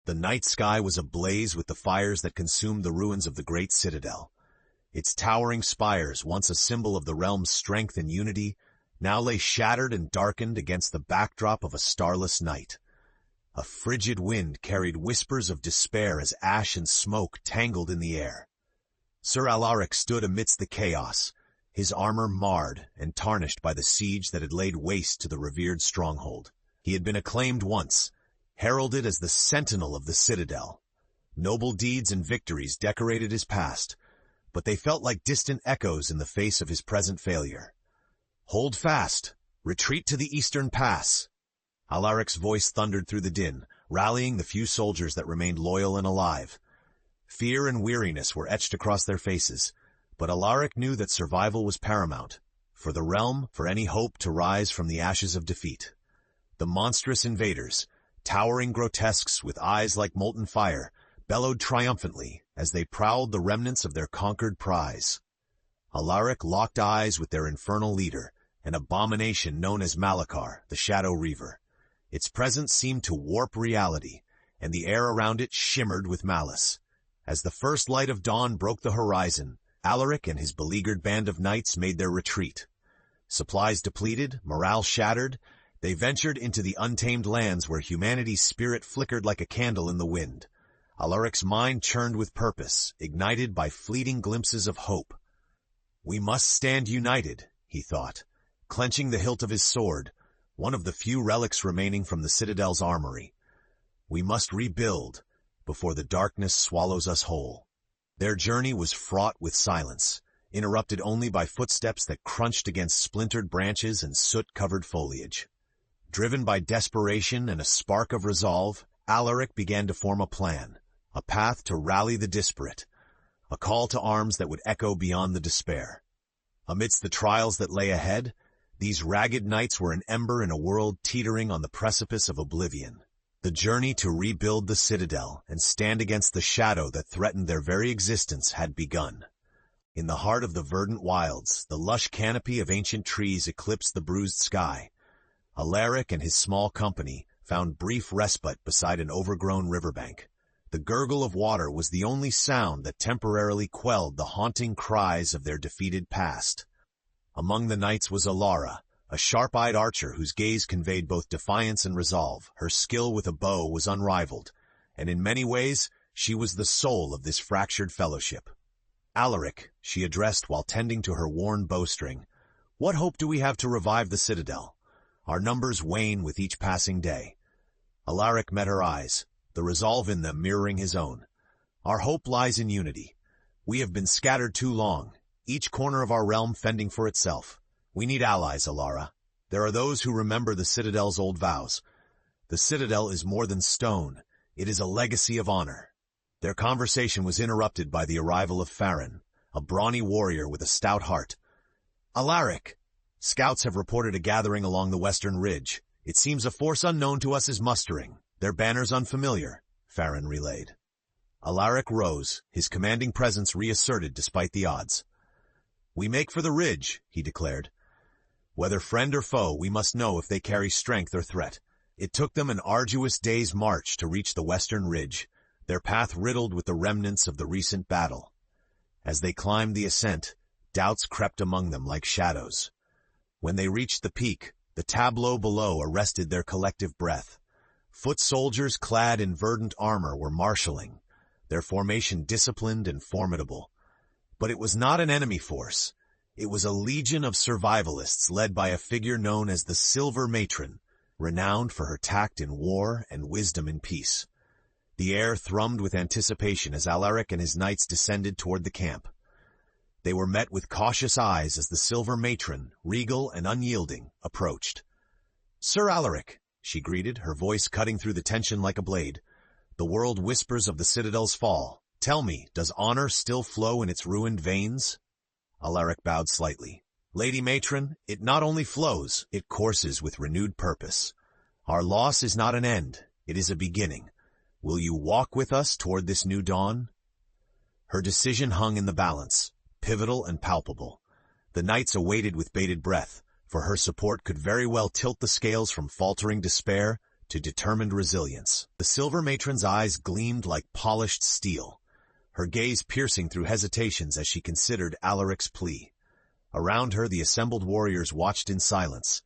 The night sky was ablaze with the fires that consumed the ruins of the great Citadel. Its towering spires, once a symbol of the realm's strength and unity, now lay shattered and darkened against the backdrop of a starless night. A frigid wind carried whispers of despair as ash and smoke tangled in the air. Sir Alaric stood amidst the chaos, his armor marred and tarnished by the siege that had laid waste to the revered stronghold. He had been acclaimed once, heralded as the sentinel of the Citadel. Noble deeds and victories decorated his past, but they felt like distant echoes in the face of his present failure. "Hold fast! Retreat to the eastern pass!" Alaric's voice thundered through the din, rallying the few soldiers that remained loyal and alive. Fear and weariness were etched across their faces, but Alaric knew that survival was paramount, for the realm, for any hope to rise from the ashes of defeat. The monstrous invaders, towering grotesques with eyes like molten fire, bellowed triumphantly as they prowled the remnants of their conquered prize. Alaric locked eyes with their infernal leader, an abomination known as Malachar, the Shadow Reaver. Its presence seemed to warp reality, and the air around it shimmered with malice. As the first light of dawn broke the horizon, Alaric and his beleaguered band of knights made their retreat. Supplies depleted, morale shattered, they ventured into the untamed lands where humanity's spirit flickered like a candle in the wind. Alaric's mind churned with purpose, ignited by fleeting glimpses of hope. "We must stand united," he thought, clenching the hilt of his sword, one of the few relics remaining from the Citadel's armory. "We must rebuild before the darkness swallows us whole." Their journey was fraught with silence, interrupted only by footsteps that crunched against splintered branches and soot-covered foliage. Driven by desperation and a spark of resolve, Alaric began to form a plan, a path to rally the disparate, a call to arms that would echo beyond the despair. Amidst the trials that lay ahead, these ragged knights were an ember in a world teetering on the precipice of oblivion. The journey to rebuild the Citadel and stand against the shadow that threatened their very existence had begun. In the heart of the verdant wilds, the lush canopy of ancient trees eclipsed the bruised sky. Alaric and his small company found brief respite beside an overgrown riverbank. The gurgle of water was the only sound that temporarily quelled the haunting cries of their defeated past. Among the knights was Alara, a sharp-eyed archer whose gaze conveyed both defiance and resolve. Her skill with a bow was unrivaled, and in many ways she was the soul of this fractured fellowship. "Alaric," she addressed while tending to her worn bowstring, "what hope do we have to revive the Citadel? Our numbers wane with each passing day." Alaric met her eyes, the resolve in them mirroring his own. "Our hope lies in unity. We have been scattered too long, each corner of our realm fending for itself. We need allies, Alara. There are those who remember the Citadel's old vows. The Citadel is more than stone. It is a legacy of honor." Their conversation was interrupted by the arrival of Farron, a brawny warrior with a stout heart. "Alaric, scouts have reported a gathering along the western ridge. It seems a force unknown to us is mustering. Their banners unfamiliar," Farron relayed. Alaric rose, his commanding presence reasserted despite the odds. "We make for the ridge," he declared. "Whether friend or foe, we must know if they carry strength or threat." It took them an arduous day's march to reach the western ridge, their path riddled with the remnants of the recent battle. As they climbed the ascent, doubts crept among them like shadows. When they reached the peak, the tableau below arrested their collective breath. Foot soldiers clad in verdant armor were marshalling, their formation disciplined and formidable. But it was not an enemy force. It was a legion of survivalists led by a figure known as the Silver Matron, renowned for her tact in war and wisdom in peace. The air thrummed with anticipation as Alaric and his knights descended toward the camp. They were met with cautious eyes as the Silver Matron, regal and unyielding, approached. "Sir Alaric," she greeted, her voice cutting through the tension like a blade. "The world whispers of the Citadel's fall. Tell me, does honor still flow in its ruined veins?" Alaric bowed slightly. "Lady Matron, it not only flows, it courses with renewed purpose. Our loss is not an end, it is a beginning. Will you walk with us toward this new dawn?" Her decision hung in the balance, pivotal and palpable. The knights awaited with bated breath, for her support could very well tilt the scales from faltering despair to determined resilience. The Silver Matron's eyes gleamed like polished steel, her gaze piercing through hesitations as she considered Alaric's plea. Around her, the assembled warriors watched in silence,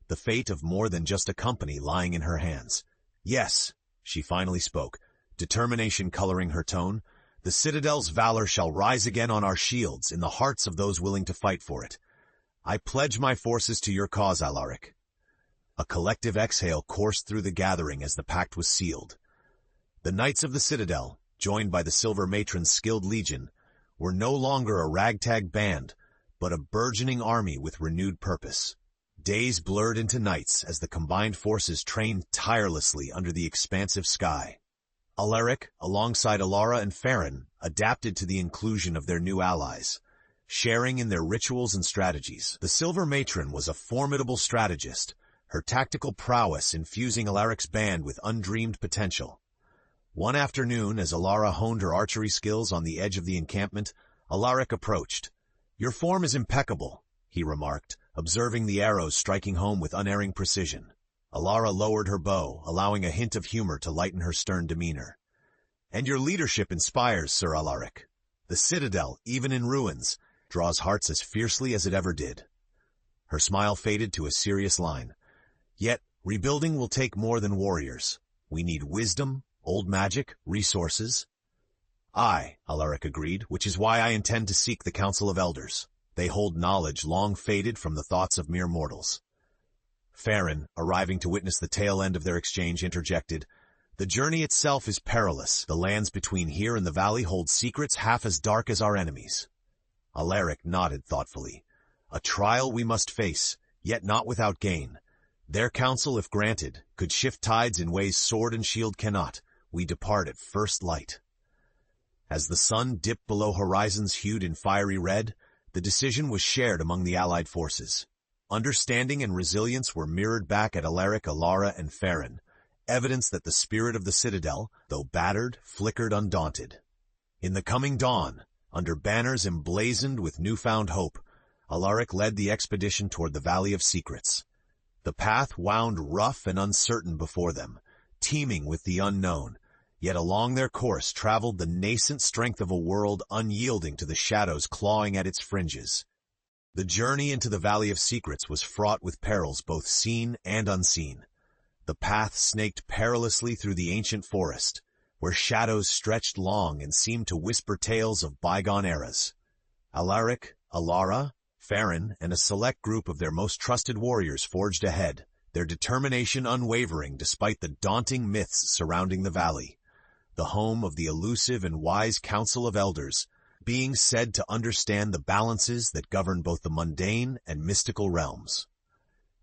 the fate of more than just a company lying in her hands. "Yes," she finally spoke, determination coloring her tone. "The Citadel's valor shall rise again on our shields in the hearts of those willing to fight for it. I pledge my forces to your cause, Alaric." A collective exhale coursed through the gathering as the pact was sealed. The Knights of the Citadel, joined by the Silver Matron's skilled legion, were no longer a ragtag band, but a burgeoning army with renewed purpose. Days blurred into nights as the combined forces trained tirelessly under the expansive sky. Alaric, alongside Alara and Farron, adapted to the inclusion of their new allies, sharing in their rituals and strategies. The Silver Matron was a formidable strategist, her tactical prowess infusing Alaric's band with undreamed potential. One afternoon, as Alara honed her archery skills on the edge of the encampment, Alaric approached. "Your form is impeccable," he remarked, observing the arrows striking home with unerring precision. Alara lowered her bow, allowing a hint of humor to lighten her stern demeanor. "And your leadership inspires, Sir Alaric. The Citadel, even in ruins, draws hearts as fiercely as it ever did." Her smile faded to a serious line. "Yet, rebuilding will take more than warriors. We need wisdom, old magic, resources." "Aye," Alaric agreed, "which is why I intend to seek the Council of Elders. They hold knowledge long faded from the thoughts of mere mortals." Farron, arriving to witness the tail end of their exchange, interjected, "The journey itself is perilous. The lands between here and the valley hold secrets half as dark as our enemies." Alaric nodded thoughtfully. "A trial we must face, yet not without gain. Their counsel, if granted, could shift tides in ways sword and shield cannot. We depart at first light." As the sun dipped below horizons hued in fiery red, the decision was shared among the allied forces. Understanding and resilience were mirrored back at Alaric, Alara, and Farron, evidence that the spirit of the Citadel, though battered, flickered undaunted. In the coming dawn, under banners emblazoned with newfound hope, Alaric led the expedition toward the Valley of Secrets. The path wound rough and uncertain before them, teeming with the unknown, yet along their course traveled the nascent strength of a world unyielding to the shadows clawing at its fringes. The journey into the Valley of Secrets was fraught with perils both seen and unseen. The path snaked perilously through the ancient forest, where shadows stretched long and seemed to whisper tales of bygone eras. Alaric, Alara, Farron, and a select group of their most trusted warriors forged ahead, their determination unwavering despite the daunting myths surrounding the valley. The home of the elusive and wise Council of Elders, being said to understand the balances that govern both the mundane and mystical realms.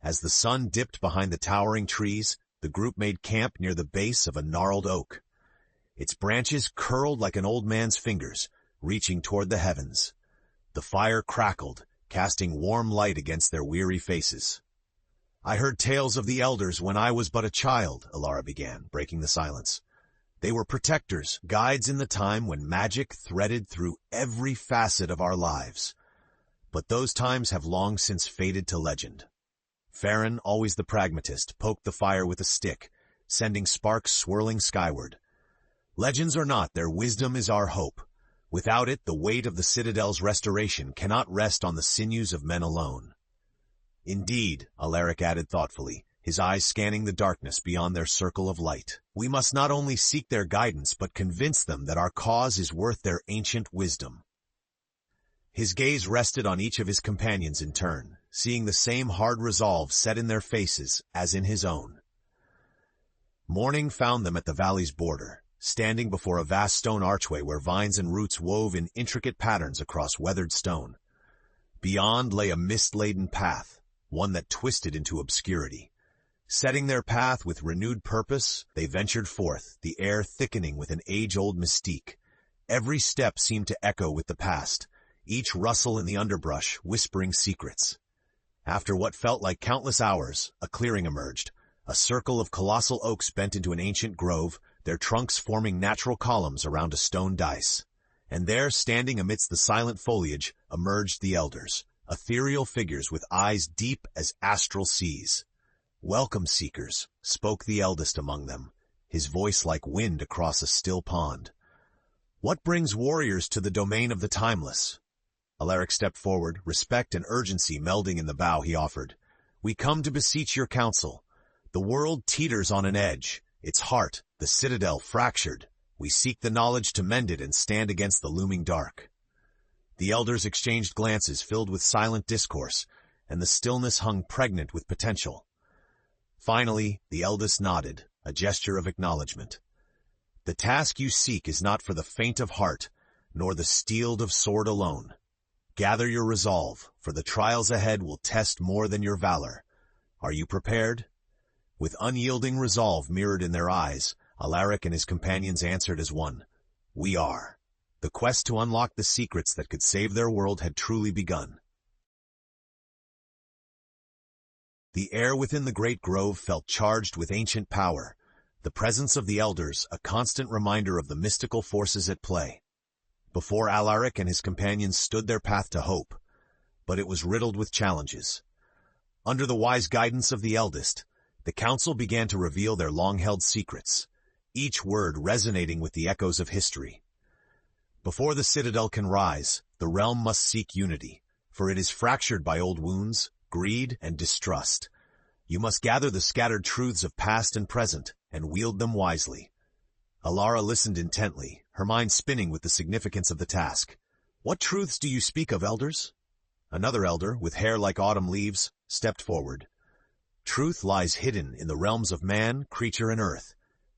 As the sun dipped behind the towering trees, the group made camp near the base of a gnarled oak. Its branches curled like an old man's fingers, reaching toward the heavens. The fire crackled, casting warm light against their weary faces. "I heard tales of the elders when I was but a child," Alara began, breaking the silence. "They were protectors, guides in the time when magic threaded through every facet of our lives. But those times have long since faded to legend." Farron, always the pragmatist, poked the fire with a stick, sending sparks swirling skyward. "Legends or not, their wisdom is our hope. Without it, the weight of the Citadel's restoration cannot rest on the sinews of men alone." "Indeed," Alaric added thoughtfully, his eyes scanning the darkness beyond their circle of light. "We must not only seek their guidance, but convince them that our cause is worth their ancient wisdom." His gaze rested on each of his companions in turn, seeing the same hard resolve set in their faces as in his own. Morning found them at the valley's border, standing before a vast stone archway where vines and roots wove in intricate patterns across weathered stone. Beyond lay a mist-laden path, one that twisted into obscurity. Setting their path with renewed purpose, they ventured forth, the air thickening with an age-old mystique. Every step seemed to echo with the past, each rustle in the underbrush whispering secrets. After what felt like countless hours, a clearing emerged, a circle of colossal oaks bent into an ancient grove, their trunks forming natural columns around a stone dais. And there, standing amidst the silent foliage, emerged the elders, ethereal figures with eyes deep as astral seas. "Welcome, seekers," spoke the eldest among them, his voice like wind across a still pond. "What brings warriors to the domain of the timeless?" Alaric stepped forward, respect and urgency melding in the bow he offered. "We come to beseech your counsel. The world teeters on an edge, its heart, the Citadel, fractured. We seek the knowledge to mend it and stand against the looming dark." The elders exchanged glances filled with silent discourse, and the stillness hung pregnant with potential. Finally, the eldest nodded, a gesture of acknowledgement. "The task you seek is not for the faint of heart, nor the steeled of sword alone. Gather your resolve, for the trials ahead will test more than your valor. Are you prepared?" With unyielding resolve mirrored in their eyes, Alaric and his companions answered as one. "We are." The quest to unlock the secrets that could save their world had truly begun. The air within the great grove felt charged with ancient power, the presence of the elders a constant reminder of the mystical forces at play. Before Alaric and his companions stood their path to hope, but it was riddled with challenges. Under the wise guidance of the eldest, the council began to reveal their long-held secrets, each word resonating with the echoes of history. Before the Citadel can rise, the realm must seek unity, for it is fractured by old wounds, greed, and distrust. You must gather the scattered truths of past and present, and wield them wisely. Alara listened intently, her mind spinning with the significance of the task. "What truths do you speak of, elders?" Another elder, with hair like autumn leaves, stepped forward. "Truth lies hidden in the realms of man, creature, and earth.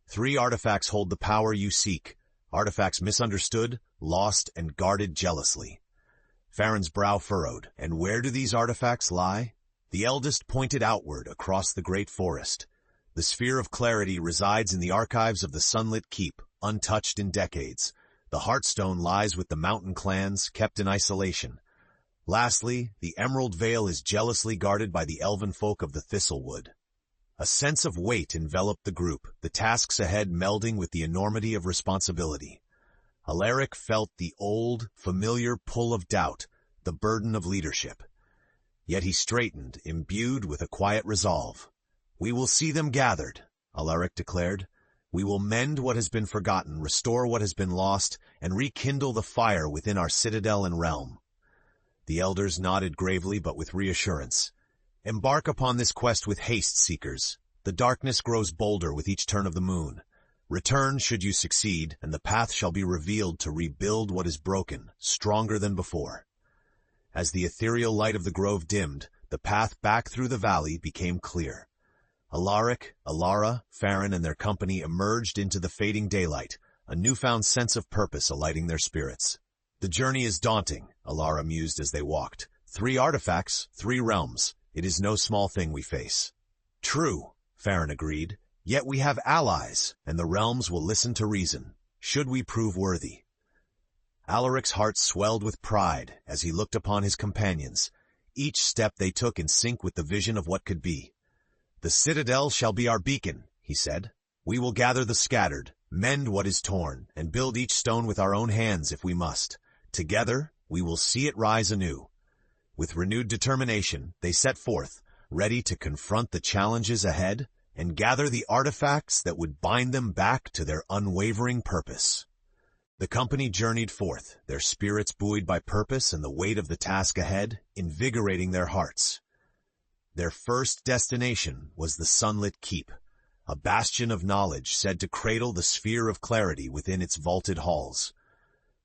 3 artifacts hold the power you seek, artifacts misunderstood, lost, and guarded jealously." Farron's brow furrowed. "And where do these artifacts lie?" The eldest pointed outward across the great forest. "The sphere of clarity resides in the archives of the sunlit keep, untouched in decades. The Heartstone lies with the mountain clans, kept in isolation. Lastly, the Emerald Vale is jealously guarded by the elven folk of the Thistlewood." A sense of weight enveloped the group, the tasks ahead melding with the enormity of responsibility. Alaric felt the old, familiar pull of doubt, the burden of leadership. Yet he straightened, imbued with a quiet resolve. "We will see them gathered," Alaric declared. "We will mend what has been forgotten, restore what has been lost, and rekindle the fire within our citadel and realm." The elders nodded gravely but with reassurance. "Embark upon this quest with haste, seekers. The darkness grows bolder with each turn of the moon. Return should you succeed, and the path shall be revealed to rebuild what is broken, stronger than before." As the ethereal light of the grove dimmed, the path back through the valley became clear. Alaric, Alara, Farron, and their company emerged into the fading daylight, a newfound sense of purpose alighting their spirits. "The journey is daunting," Alara mused as they walked. 3 artifacts, 3 realms. It is no small thing we face." "True," Farron agreed. "Yet we have allies, and the realms will listen to reason, should we prove worthy." Alaric's heart swelled with pride as he looked upon his companions, each step they took in sync with the vision of what could be. "The Citadel shall be our beacon," he said. "We will gather the scattered, mend what is torn, and build each stone with our own hands if we must. Together, we will see it rise anew." With renewed determination, they set forth, ready to confront the challenges ahead and gather the artifacts that would bind them back to their unwavering purpose. The company journeyed forth, their spirits buoyed by purpose and the weight of the task ahead, invigorating their hearts. Their first destination was the sunlit keep, a bastion of knowledge said to cradle the sphere of clarity within its vaulted halls.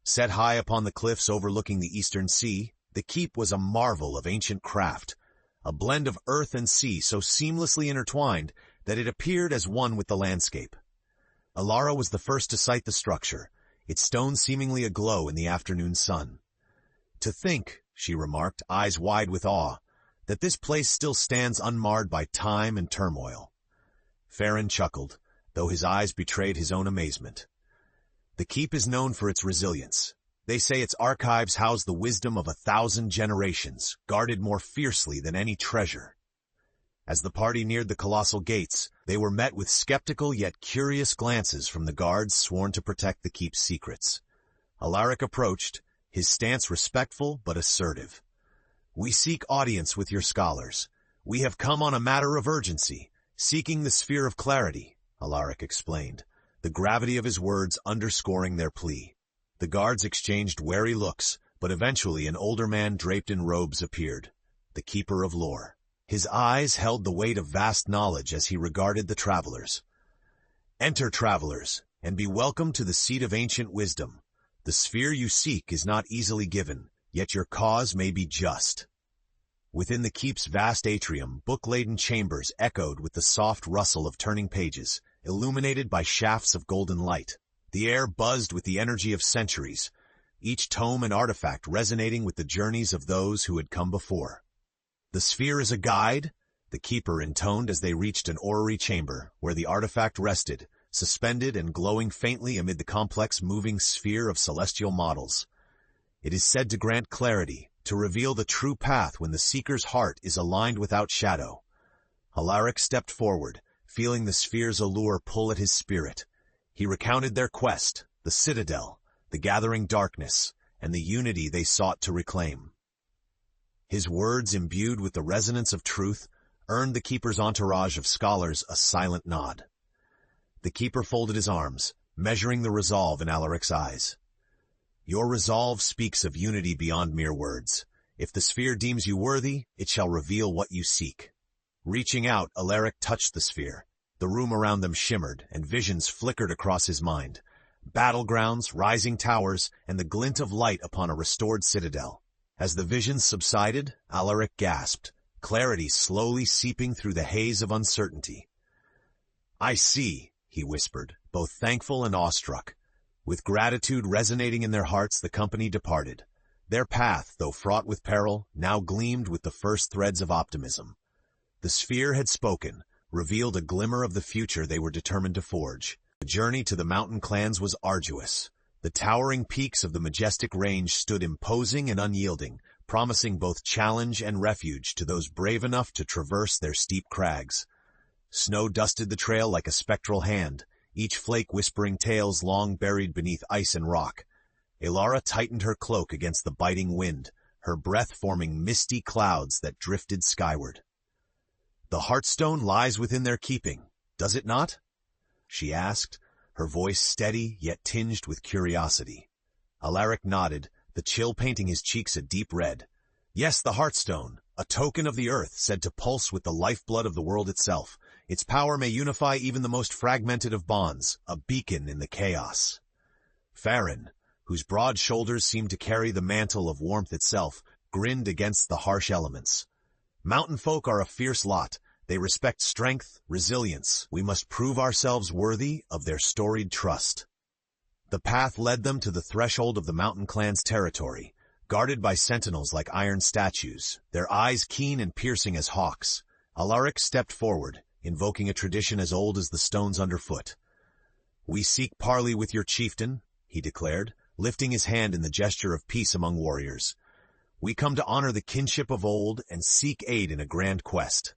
Set high upon the cliffs overlooking the eastern sea, the keep was a marvel of ancient craft, a blend of earth and sea so seamlessly intertwined that it appeared as one with the landscape. Alara was the first to sight the structure, its stones seemingly aglow in the afternoon sun. "To think," she remarked, eyes wide with awe, "that this place still stands unmarred by time and turmoil." Farron chuckled, though his eyes betrayed his own amazement. "The keep is known for its resilience. They say its archives house the wisdom of 1,000 generations, guarded more fiercely than any treasure." As the party neared the colossal gates, they were met with skeptical yet curious glances from the guards sworn to protect the keep's secrets. Alaric approached, his stance respectful but assertive. "We seek audience with your scholars. "We have come on a matter of urgency, seeking the sphere of clarity," Alaric explained, the gravity of his words underscoring their plea. The guards exchanged wary looks, but eventually an older man draped in robes appeared, the Keeper of Lore. His eyes held the weight of vast knowledge as he regarded the travelers. "Enter, travelers, and be welcome to the seat of ancient wisdom. The sphere you seek is not easily given, yet your cause may be just." Within the keep's vast atrium, book-laden chambers echoed with the soft rustle of turning pages, illuminated by shafts of golden light. The air buzzed with the energy of centuries, each tome and artifact resonating with the journeys of those who had come before. "The sphere is a guide," the keeper intoned as they reached an orrery chamber, where the artifact rested, suspended and glowing faintly amid the complex moving sphere of celestial models. "It is said to grant clarity, to reveal the true path when the seeker's heart is aligned without shadow." Alaric stepped forward, feeling the sphere's allure pull at his spirit. He recounted their quest, the Citadel, the gathering darkness, and the unity they sought to reclaim. His words, imbued with the resonance of truth, earned the keeper's entourage of scholars a silent nod. The keeper folded his arms, measuring the resolve in Alaric's eyes. "Your resolve speaks of unity beyond mere words. If the sphere deems you worthy, it shall reveal what you seek." Reaching out, Alaric touched the sphere. The room around them shimmered, and visions flickered across his mind. Battlegrounds, rising towers, and the glint of light upon a restored citadel. As the visions subsided, Alaric gasped, clarity slowly seeping through the haze of uncertainty. "I see," he whispered, both thankful and awestruck. With gratitude resonating in their hearts, the company departed. Their path, though fraught with peril, now gleamed with the first threads of optimism. The sphere had spoken, revealed a glimmer of the future they were determined to forge. The journey to the mountain clans was arduous. The towering peaks of the majestic range stood imposing and unyielding, promising both challenge and refuge to those brave enough to traverse their steep crags. Snow dusted the trail like a spectral hand, each flake whispering tales long buried beneath ice and rock. Alara tightened her cloak against the biting wind, her breath forming misty clouds that drifted skyward. "The Heartstone lies within their keeping, does it not?" she asked, her voice steady yet tinged with curiosity. Alaric nodded, the chill painting his cheeks a deep red. "Yes, the Heartstone, a token of the earth said to pulse with the lifeblood of the world itself. Its power may unify even the most fragmented of bonds, a beacon in the chaos." Farron, whose broad shoulders seemed to carry the mantle of warmth itself, grinned against the harsh elements. "Mountain folk are a fierce lot. They respect strength, resilience. We must prove ourselves worthy of their storied trust." The path led them to the threshold of the mountain clan's territory, guarded by sentinels like iron statues, their eyes keen and piercing as hawks. Alaric stepped forward, invoking a tradition as old as the stones underfoot. "We seek parley with your chieftain," he declared, lifting his hand in the gesture of peace among warriors. "We come to honor the kinship of old and seek aid in a grand quest."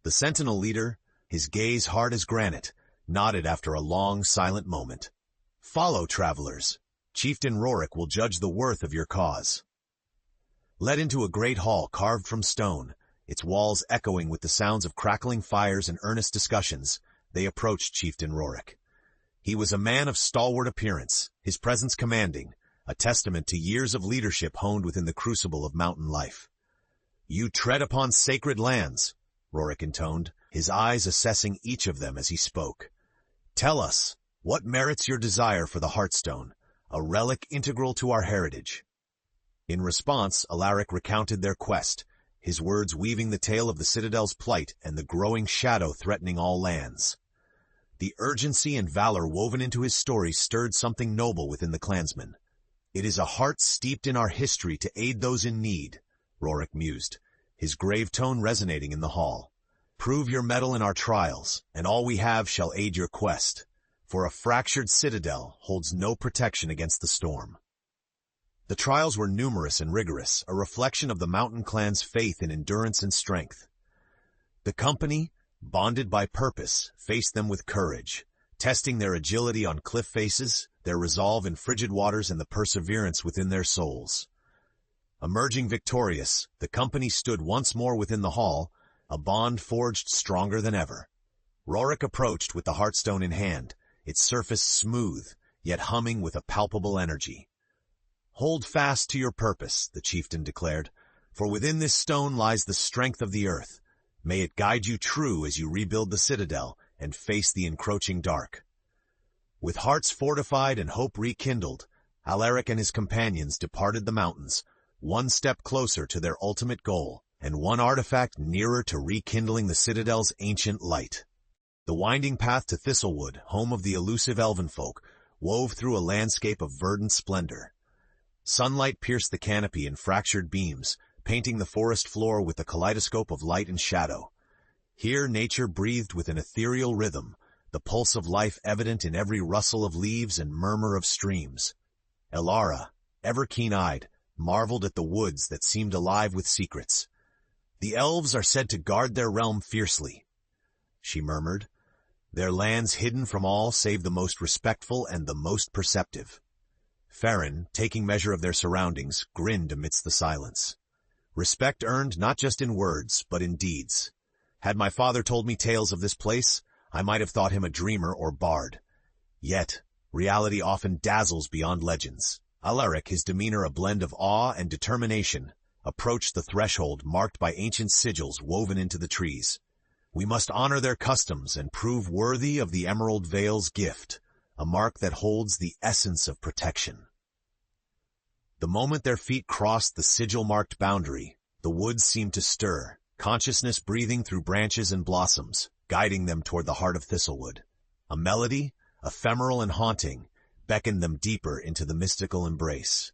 The sentinel leader, his gaze hard as granite, nodded after a long, silent moment. "Follow, travelers. Chieftain Rorik will judge the worth of your cause." Led into a great hall carved from stone, its walls echoing with the sounds of crackling fires and earnest discussions, they approached Chieftain Rorik. He was a man of stalwart appearance, his presence commanding, a testament to years of leadership honed within the crucible of mountain life. "You tread upon sacred lands," Rorik intoned, his eyes assessing each of them as he spoke. "Tell us, what merits your desire for the Heartstone, a relic integral to our heritage?" In response, Alaric recounted their quest, his words weaving the tale of the Citadel's plight and the growing shadow threatening all lands. The urgency and valor woven into his story stirred something noble within the clansmen. "It is a heart steeped in our history to aid those in need," Rorik mused, his grave tone resonating in the hall. "Prove your mettle in our trials, and all we have shall aid your quest, for a fractured citadel holds no protection against the storm." The trials were numerous and rigorous, a reflection of the mountain clan's faith in endurance and strength. The company, bonded by purpose, faced them with courage, testing their agility on cliff faces, their resolve in frigid waters, and the perseverance within their souls. Emerging victorious, the company stood once more within the hall, a bond forged stronger than ever. Rorik approached with the Heartstone in hand, its surface smooth, yet humming with a palpable energy. "Hold fast to your purpose," the chieftain declared, "for within this stone lies the strength of the earth. May it guide you true as you rebuild the Citadel and face the encroaching dark." With hearts fortified and hope rekindled, Alaric and his companions departed the mountains, one step closer to their ultimate goal, and one artifact nearer to rekindling the Citadel's ancient light. The winding path to Thistlewood, home of the elusive elvenfolk, wove through a landscape of verdant splendor. Sunlight pierced the canopy in fractured beams, painting the forest floor with a kaleidoscope of light and shadow. Here nature breathed with an ethereal rhythm, the pulse of life evident in every rustle of leaves and murmur of streams. Elara, ever keen-eyed, marveled at the woods that seemed alive with secrets. "The elves are said to guard their realm fiercely," she murmured, "their lands hidden from all save the most respectful and the most perceptive." Farron, taking measure of their surroundings, grinned amidst the silence. Respect earned not just in words, but in deeds. Had my father told me tales of this place, I might have thought him a dreamer or bard. Yet, reality often dazzles beyond legends. Alaric, his demeanor a blend of awe and determination, approached the threshold marked by ancient sigils woven into the trees. "We must honor their customs and prove worthy of the Emerald Vale's gift, a mark that holds the essence of protection." The moment their feet crossed the sigil-marked boundary, the woods seemed to stir, consciousness breathing through branches and blossoms, guiding them toward the heart of Thistlewood. A melody, ephemeral and haunting, beckoned them deeper into the mystical embrace.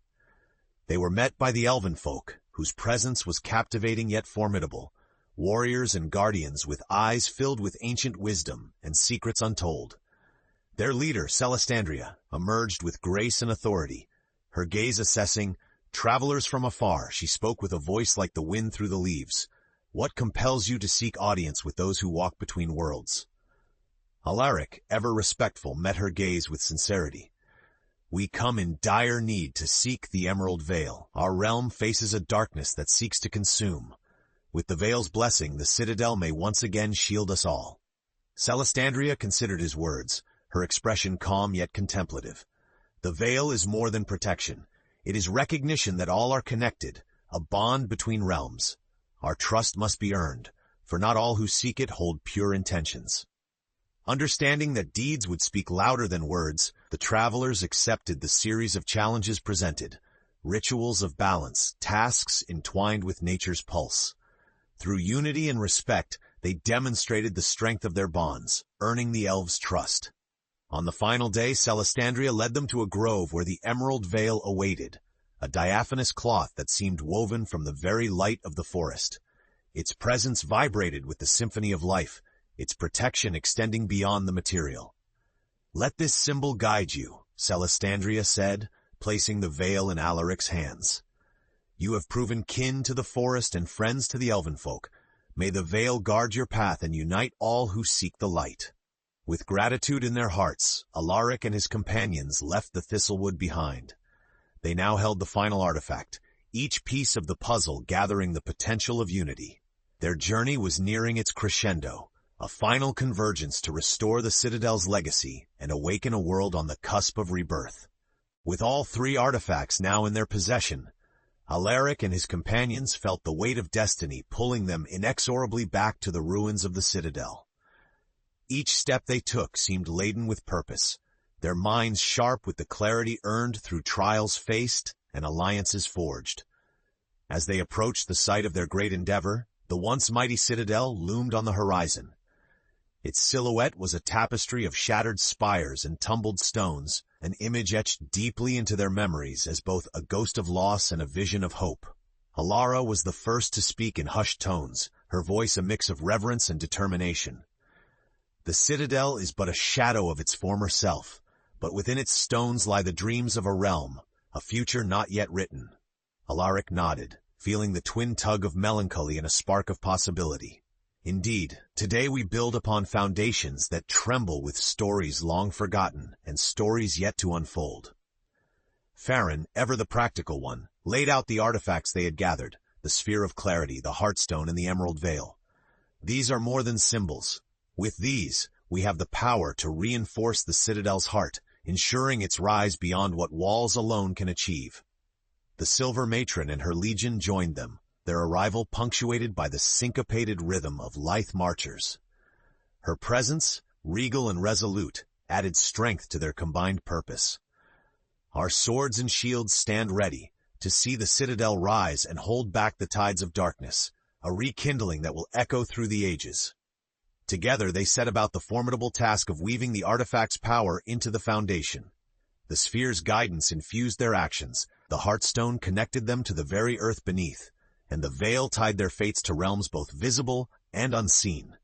They were met by the elvenfolk, whose presence was captivating yet formidable, warriors and guardians with eyes filled with ancient wisdom and secrets untold. Their leader, Celestandria, emerged with grace and authority, her gaze assessing, "Travelers from afar," she spoke with a voice like the wind through the leaves. "What compels you to seek audience with those who walk between worlds?" Alaric, ever respectful, met her gaze with sincerity. "We come in dire need to seek the Emerald Vale. Our realm faces a darkness that seeks to consume. With the Vale's blessing, the Citadel may once again shield us all." Celestandria considered his words, her expression calm yet contemplative. "The Vale is more than protection. It is recognition that all are connected, a bond between realms. Our trust must be earned, for not all who seek it hold pure intentions." Understanding that deeds would speak louder than words, the travelers accepted the series of challenges presented, rituals of balance, tasks entwined with nature's pulse. Through unity and respect, they demonstrated the strength of their bonds, earning the elves' trust. On the final day, Celestandria led them to a grove where the Emerald Vale awaited, a diaphanous cloth that seemed woven from the very light of the forest. Its presence vibrated with the symphony of life, its protection extending beyond the material. "Let this symbol guide you," Celestandria said, placing the veil in Alaric's hands. "You have proven kin to the forest and friends to the elvenfolk. May the veil guard your path and unite all who seek the light." With gratitude in their hearts, Alaric and his companions left the Thistlewood behind. They now held the final artifact, each piece of the puzzle gathering the potential of unity. Their journey was nearing its crescendo, a final convergence to restore the Citadel's legacy and awaken a world on the cusp of rebirth. With all three artifacts now in their possession, Alaric and his companions felt the weight of destiny pulling them inexorably back to the ruins of the Citadel. Each step they took seemed laden with purpose, their minds sharp with the clarity earned through trials faced and alliances forged. As they approached the site of their great endeavor, the once mighty Citadel loomed on the horizon. Its silhouette was a tapestry of shattered spires and tumbled stones, an image etched deeply into their memories as both a ghost of loss and a vision of hope. Alara was the first to speak in hushed tones, her voice a mix of reverence and determination. "The Citadel is but a shadow of its former self, but within its stones lie the dreams of a realm, a future not yet written." Alaric nodded, feeling the twin tug of melancholy and a spark of possibility. "Indeed, today we build upon foundations that tremble with stories long forgotten and stories yet to unfold." Farron, ever the practical one, laid out the artifacts they had gathered, the Sphere of Clarity, the Heartstone, and the Emerald Veil. These are more than symbols. With these, we have the power to reinforce the Citadel's heart, ensuring its rise beyond what walls alone can achieve. The Silver Matron and her legion joined them, their arrival punctuated by the syncopated rhythm of lithe marchers. Her presence, regal and resolute, added strength to their combined purpose. Our swords and shields stand ready to see the Citadel rise and hold back the tides of darkness, a rekindling that will echo through the ages. Together they set about the formidable task of weaving the artifact's power into the foundation. The sphere's guidance infused their actions, the Heartstone connected them to the very earth beneath, and the veil tied their fates to realms both visible and unseen.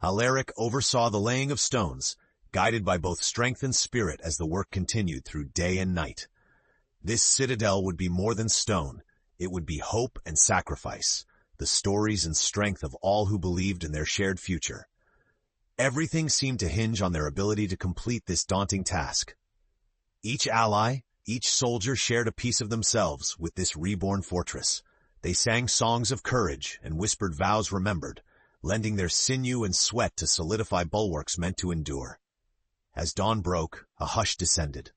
Alaric oversaw the laying of stones, guided by both strength and spirit as the work continued through day and night. This citadel would be more than stone. It would be hope and sacrifice, the stories and strength of all who believed in their shared future. Everything seemed to hinge on their ability to complete this daunting task. Each ally, each soldier shared a piece of themselves with this reborn fortress. They sang songs of courage and whispered vows remembered, lending their sinew and sweat to solidify bulwarks meant to endure. As dawn broke, a hush descended.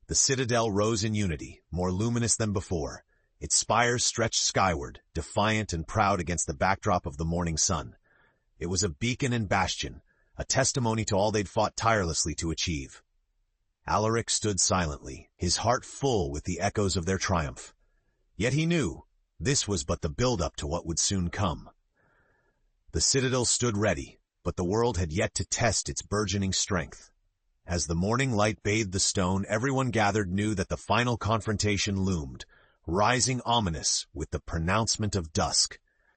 The citadel rose in unity, more luminous than before. Its spires stretched skyward, defiant and proud against the backdrop of the morning sun. It was a beacon and bastion, a testimony to all they'd fought tirelessly to achieve. Alaric stood silently, his heart full with the echoes of their triumph. Yet he knew, this was but the build-up to what would soon come. The citadel stood ready, but the world had yet to test its burgeoning strength. As the morning light bathed the stone, everyone gathered knew that the final confrontation loomed, rising ominous with the pronouncement of dusk.